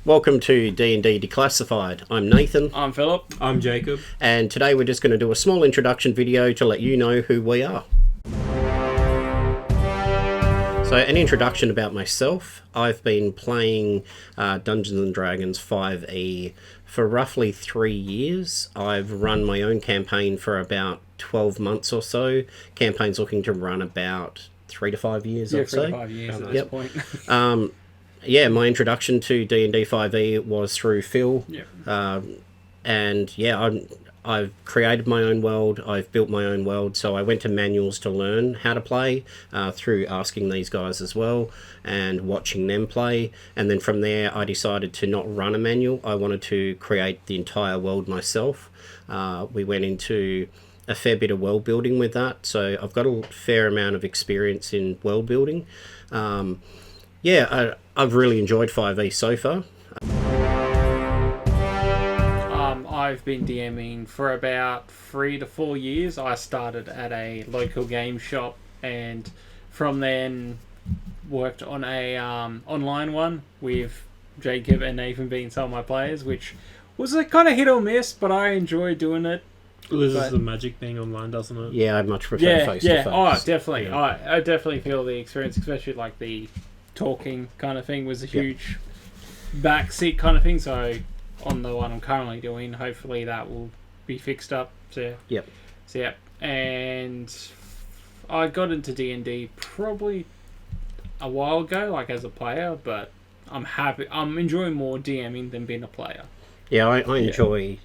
Welcome to D&D Declassified. I'm Nathan. I'm Phillip. I'm Jacob. And today we're just going to do a small introduction video to let you know who we are. So an introduction about myself. I've been playing Dungeons & Dragons 5e for roughly 3 years. I've run my own campaign for about 12 months or so. Campaign's looking to run about 3 to 5 years, I'd say. 3 to 5 years at this point. Yeah, my introduction to D&D 5e was through Phil. Yep. I've created my own world. I've built my own world. So I went to manuals to learn how to play through asking these guys as well and watching them play. And then from there, I decided to not run a manual. I wanted to create the entire world myself. We went into a fair bit of world building with that. So I've got a fair amount of experience in world building. I've really enjoyed 5e so far. I've been DMing for about 3 to 4 years. I started at a local game shop and from then worked on a online one with Jacob and Nathan being some of my players, which was a kind of hit or miss, but I enjoy doing it. Loses the magic being online, doesn't it? Yeah, I much prefer face to face. Oh, definitely. Yeah. I definitely feel the experience, especially like the talking kind of thing was a huge backseat kind of thing. So on the one I'm currently doing, hopefully that will be fixed up. And I got into D&D probably a while ago, like as a player, but I'm happy. I'm enjoying more DMing than being a player. Yeah, I enjoy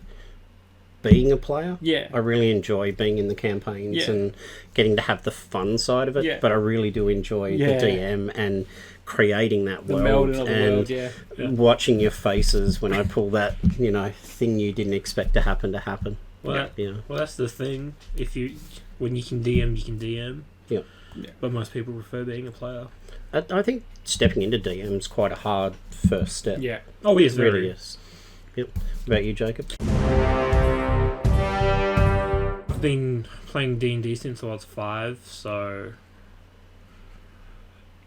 being a player. Yeah. I really enjoy being in the campaigns and getting to have the fun side of it. Yeah. But I really do enjoy the DM and creating that world and watching your faces when I pull that, thing you didn't expect to happen. Well, that's the thing. When you can DM, you can DM. Yeah. But most people prefer being a player. I think stepping into DM is quite a hard first step. Yeah. Oh, yes, it really is. Yep. What about you, Jacob? I've been playing D&D since I was 5, so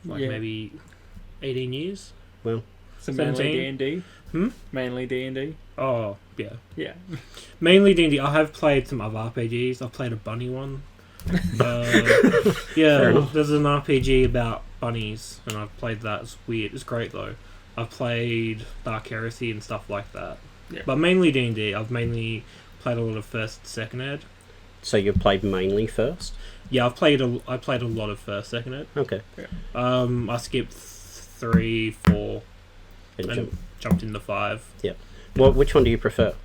maybe 18 years. Well, so mainly D&D. Hmm? Mainly D&D. Oh, yeah. Yeah. Mainly D&D. I have played some other RPGs. I've played a bunny one. There's an RPG about bunnies, and I've played that. It's weird. It's great though. I've played Dark Heresy and stuff like that. Yeah. But mainly D&D. I've mainly played a lot of first, second ed. So you played mainly first? Yeah, I played a lot of first, second ed. Okay. Yeah. I skipped 3, 4, and jumped into 5. Yeah. Well, which one do you prefer?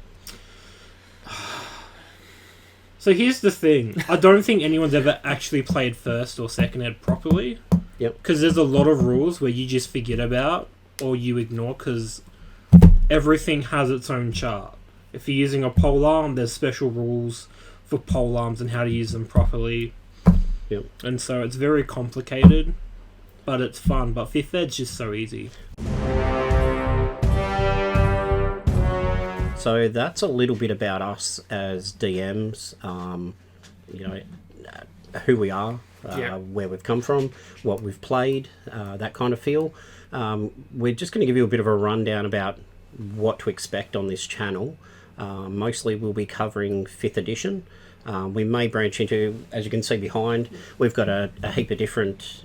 So here's the thing. I don't think anyone's ever actually played first or second ed properly. Yep. Because there's a lot of rules where you just forget about or you ignore because everything has its own chart. If you're using a polearm, there's special rules for polearms and how to use them properly. Yep. And so it's very complicated, but it's fun. But 5th ed's just so easy. So that's a little bit about us as DMs, who we are, where we've come from, what we've played, that kind of feel. We're just going to give you a bit of a rundown about what to expect on this channel. Mostly we'll be covering 5th edition. We may branch into, as you can see behind, we've got a heap of different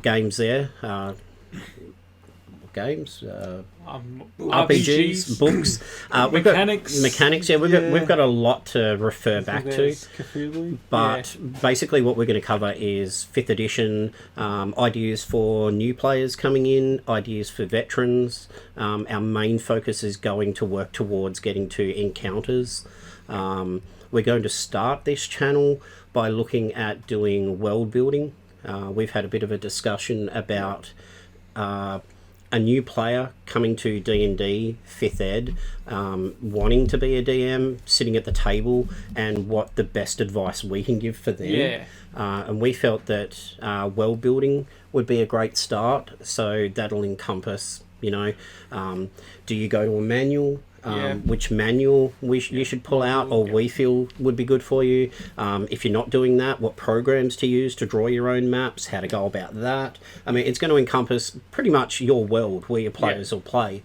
games there. RPGs, books, mechanics. Yeah, we've got a lot to refer back to. But basically, what we're going to cover is 5th edition, ideas for new players coming in, ideas for veterans. Our main focus is going to work towards getting to encounters. We're going to start this channel by looking at doing world building. We've had a bit of a discussion about a new player coming to D&D 5th ed, wanting to be a DM, sitting at the table, and what the best advice we can give for them. And we felt that world building would be a great start. So that'll encompass, do you go to a manual? which manual you should pull out, or we feel would be good for you. If you're not doing that, what programs to use to draw your own maps, how to go about that. I mean, it's going to encompass pretty much your world where your players will play.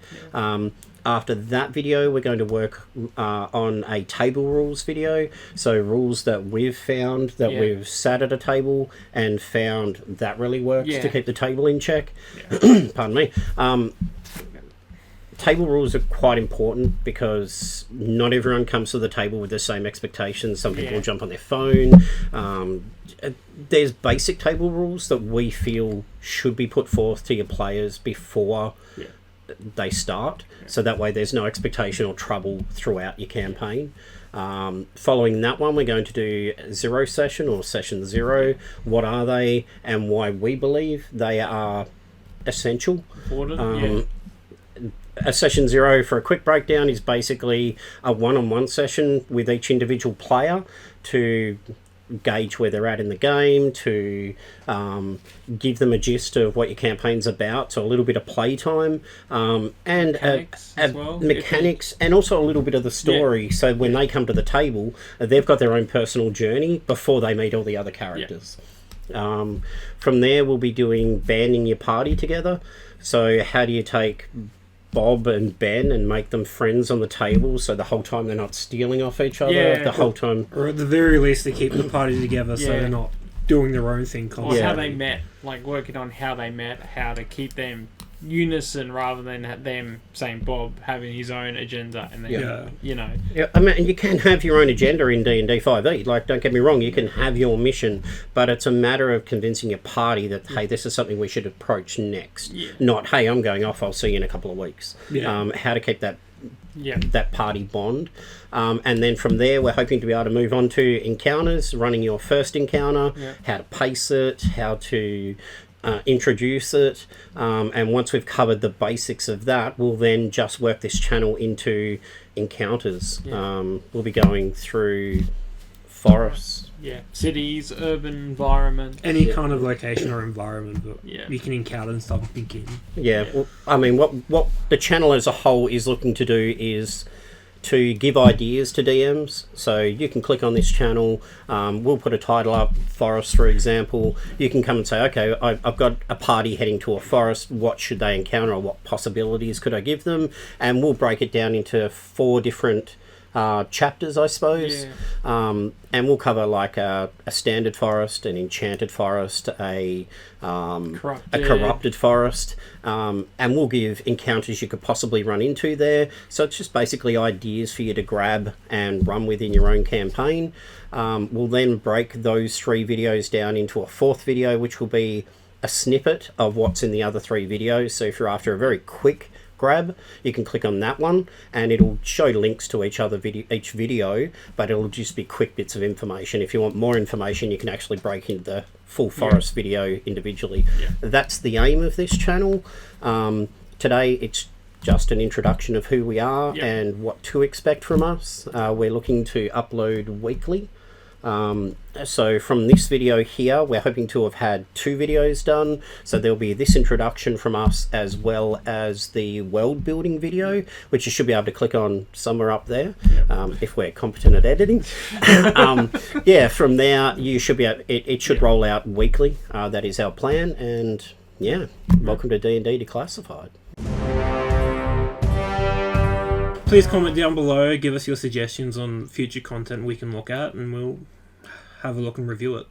After that video, we're going to work on a table rules video. So rules that we've found, that we've sat at a table and found that really works to keep the table in check. Pardon me. Table rules are quite important because not everyone comes to the table with the same expectations. Some people jump on their phone. There's basic table rules that we feel should be put forth to your players before they start, so that way there's no expectation or trouble throughout your campaign. Following that one, we're going to do zero session or session zero. What are they and why we believe they are essential? A session zero, for a quick breakdown, is basically a one-on-one session with each individual player to gauge where they're at in the game, to give them a gist of what your campaign's about, so a little bit of playtime, and mechanics, and also a little bit of the story, so when they come to the table, they've got their own personal journey before they meet all the other characters. From there, we'll be doing banding your party together. So how do you take Bob and Ben and make them friends on the table, so the whole time they're not stealing off each other, the whole time, or at the very least they keep the party together so they're not doing their own thing constantly. Or how they met, like working on how they met, how to keep them unison rather than them saying Bob having his own agenda and then you know. I mean, you can have your own agenda in D&D 5e, like, don't get me wrong, you can have your mission, but it's a matter of convincing your party that hey, this is something we should approach next, not hey, I'm going off, I'll see you in a couple of weeks. How to keep that party bond, and then from there we're hoping to be able to move on to encounters, running your first encounter, how to pace it, how to introduce it, and once we've covered the basics of that, we'll then just work this channel into encounters. We'll be going through forests, cities, urban environment, any kind of location or environment that you can encounter and start thinking. Well, I mean, what the channel as a whole is looking to do is to give ideas to DMs. So you can click on this channel, we'll put a title up, forest for example. You can come and say, okay, I've got a party heading to a forest, what should they encounter, or what possibilities could I give them? And we'll break it down into 4 different chapters, I suppose. And we'll cover like a standard forest, an enchanted forest, a corrupted forest, and we'll give encounters you could possibly run into there. So it's just basically ideas for you to grab and run with in your own campaign. We'll then break those 3 videos down into a 4th video, which will be a snippet of what's in the other 3 videos. So if you're after a very quick grab, you can click on that one and it'll show links to each video, but it'll just be quick bits of information. If you want more information, you can actually break into the full forest video individually. That's the aim of this channel. Today it's just an introduction of who we are and what to expect from us. We're looking to upload weekly. So from this video here, we're hoping to have had 2 videos done. So there'll be this introduction from us as well as the world building video, which you should be able to click on somewhere up there, if we're competent at editing. From there you should be able, it should roll out weekly. That is our plan, and welcome to D&D Declassified. Please comment down below, give us your suggestions on future content we can look at, and we'll have a look and review it.